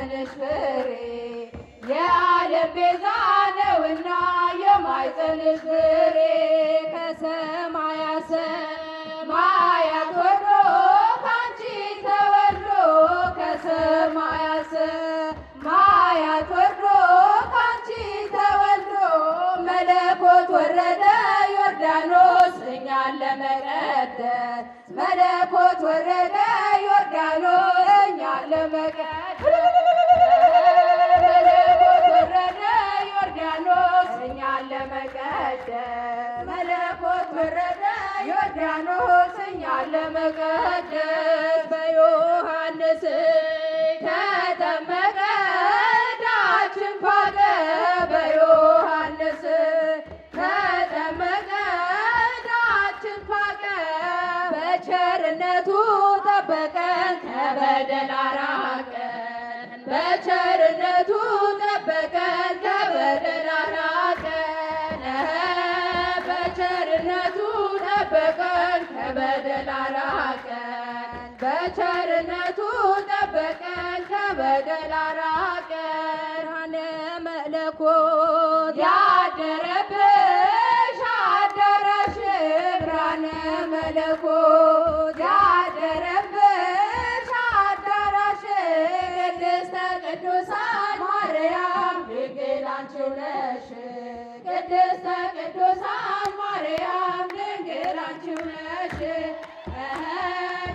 የማኅፀንሽ ፍሬ የዓለም ቤዛ ነውና የማኅፀንሽ ፍሬ ከሰማያት ሰማያት ወርዶ ካንቺ ተወልዶ ከሰማያት ሰማያት ወርዶ ካንቺ ተወልዶ መለኮት ወረደ ዮርዳኖስ እኛን ለመቀደስ መለኮት ወረደ ዮርዳኖስ እኛን ለመቀደስ መለኮት ወረደ ዮርዳኖስ እኛን ለመቀደስ መለኮት ወረደ ዮርዳኖስ እኛን ለመቀደስ በዮሐንስ ተጠመቀ ዕዳችን ፋቀ በዮሐንስ ተጠመቀ ዕዳችን ፋቀ በቸርነቱ ጠበቀን ከበደል አራቀን በቸርነቱ ጠበቀን ከበደል አራቀን በቸርነቱ ጠበቀን ከበደል አራቀን በቸርነቱ ጠበቀን ከበደል አራቀን ብርሃነ መለኮት ያደረብሽ አዳራሽ ብርሃነ መለኮት ያደረብሽ አዳራሽ ቅድስተ ቅዱሳን ማርያም ድንግል አንቺው ነሽ ቅድስተ ቅዱሳን ማርያም ድንግል አንቺው ነሽ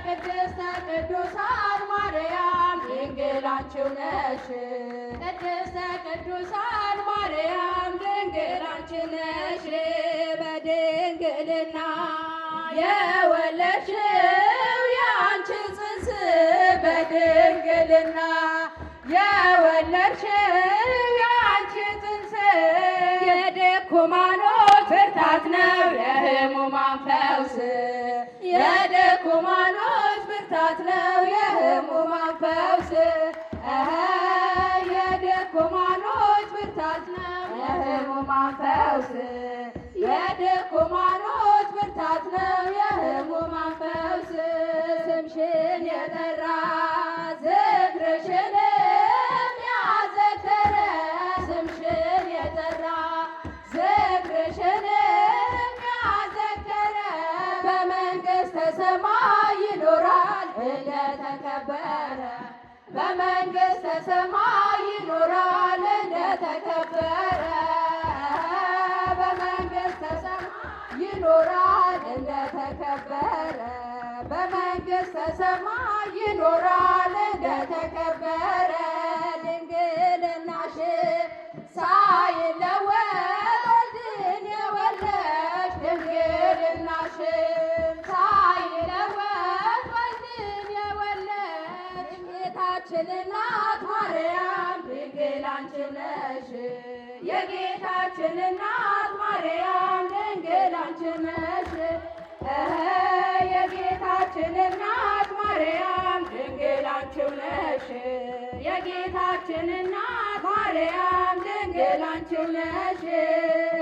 ቅድስተ ቅዱሳን ማርያም ድንግል አንቺው ነሽ ቅድስተ ቅዱሳን ማርያም ድንግል አንቺ ነሽ በድንግልና የወለድሽው የአንቺ ጽንስ በድንግልና የወለድሽው የአንቺ ጽንስ የድኩማኖች ብርታት ነው የሕሙማን ፈውስ የድኩማኖች ብርታት ነው የሕሙማን ፈውስ የድኩማኖች ብርታት ነው የሕሙማን ፈውስ የድኩማኖች ብርታት ነው የሕሙማን ፈውስ ስምሽን የጠራ ዝክርሽንም ያዘከረ ስምሽን የጠራ ዝክርሽንም ያዘከረ በመንግሥተ ሰማይ ይኖራል እንደተከበረ በመንግሥተ ሰማይ ይኖራል እንደተከበረ በመንግሥተ ሰማይ ይኖራል እንደተከበረ በመንግሥተ ሰማይ ይኖራል እንደተከበረ ድንግልናሽ ሳይለወጥ ወልድን የወለድሽ ድንግልናሽ ሳይለወጥ ወልድን የወለድሽ ጌታችን እናት ማርያም ድንግል አንቺው ነሽ የጌታችን እናት ማርያም ድንግል አንቺው ነሽ የጌታችን እናት ማርያም ድንግል አንቺው ነሽ የጌታችን እናት ማርያም ድንግል አንቺው ነሽ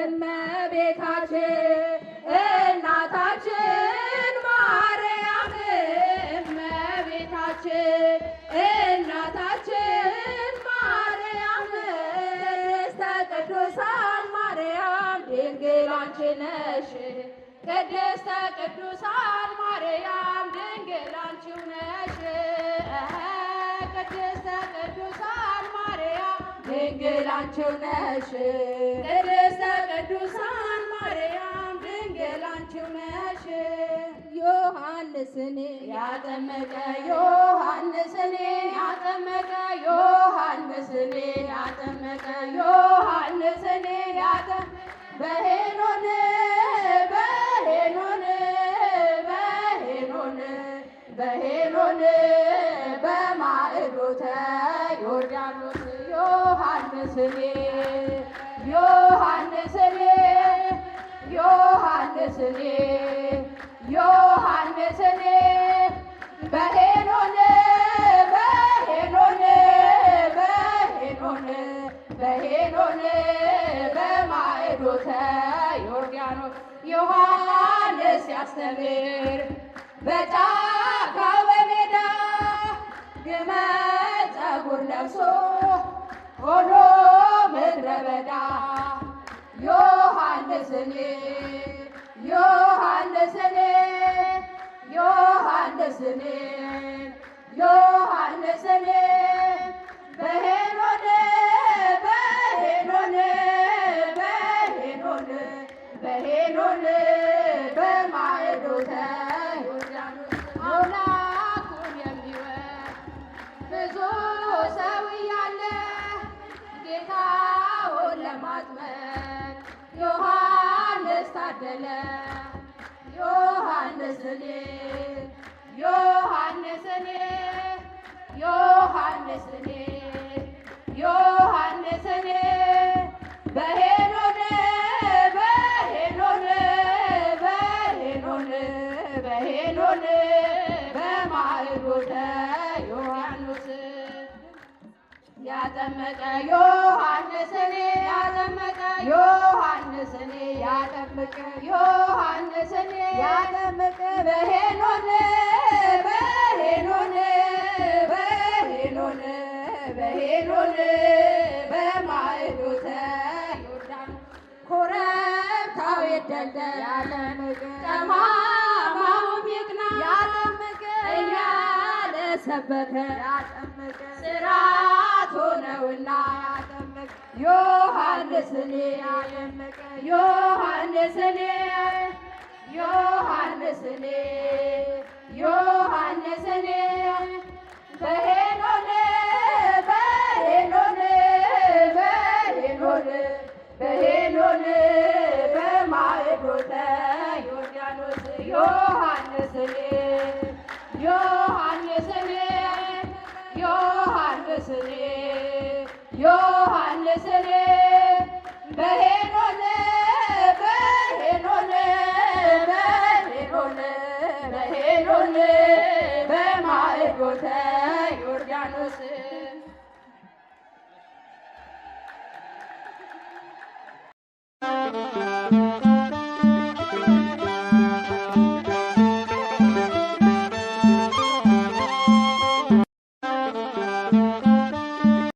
እመቤታችን እናታችን ማርያም እመቤታችን እናታችን ማርያም ቅድስተ ቅዱሳን ማርያም ድንግል አንቺ ነሽ ቅድስተ ቅዱሳን ማርያም ድንግል አንቺው ነሽ ቅድስተ ቅዱሳን ማርያም ድንግል አንቺው ነሽ ቅድስተ ቅዱሳን ማርያም ድንግል አንቺው ነሽ ዮሐንስን ያጠመቀ ዮሐንስን ያጠመቀ ዮሐንስን ያጠመቀ ዮሐንስን ያጠመቀ በሄኖን በሄኖን በሄኖን በሄኖን በማዕዶተ ዮርዳኖስ ዮሐንስን ዮሐንስን ዮሐንስን ዮሐንስን በሄኖን በሄኖን በሄኖን በሄኖን በማዕዶተ ዮርዳኖስ ዮሐንስ ያስተምር በጫካ በሜዳ ግመል ፀጉር ለብሶ ሆኖ ምድረ በዳ ዮሐንስን ዮሐንስን ዮሐንስን ዮሐንስን በሄኖን በሄኖን በሄኖን በሄኖን በማዕዶተ ዮርዳኖስ አምላኩን የሚወድ ብዙ ሰው እያለ ጌታውን ለማጥመቅ ዮሐንስ ታደለ። ዮሐንስን ዮሐንስን ዮሐንስን ዮሐንስን በሄኖን በሄኖን በሄኖን በሄኖን በማዕዶተ ዮርዳኖስ ያጠመቀ ዮሐንስን ያጠመቀ ዮሐንስን ያጠመቀ ዮሐንስን ያጠመቀ በሄኖን በሄኖን በሄኖን በሄኖን በማዕዶተ ዮርዳኖስ ኮረብታው ይደልደል ያጠመቀ ጠማማውም ይቅና ያጠመቀ እያለ ሰበከ ያጠመቀ ስርዓት ሆነውና ያጠመቀ ዮሐንስን ያጠመቀ ዮሐንስን ዮሐንስን ዮሐንስን በሄኖን በሄኖን በሄኖን በሄኖን በማዕዶተ ዮርዳኖስ ዮሐንስን ዮሐንስን ዮሐንስን ዮሐንስን በሄኖን በሄኖን በሄኖን በሄኖን በማዕዶተ ዮርዳኖስ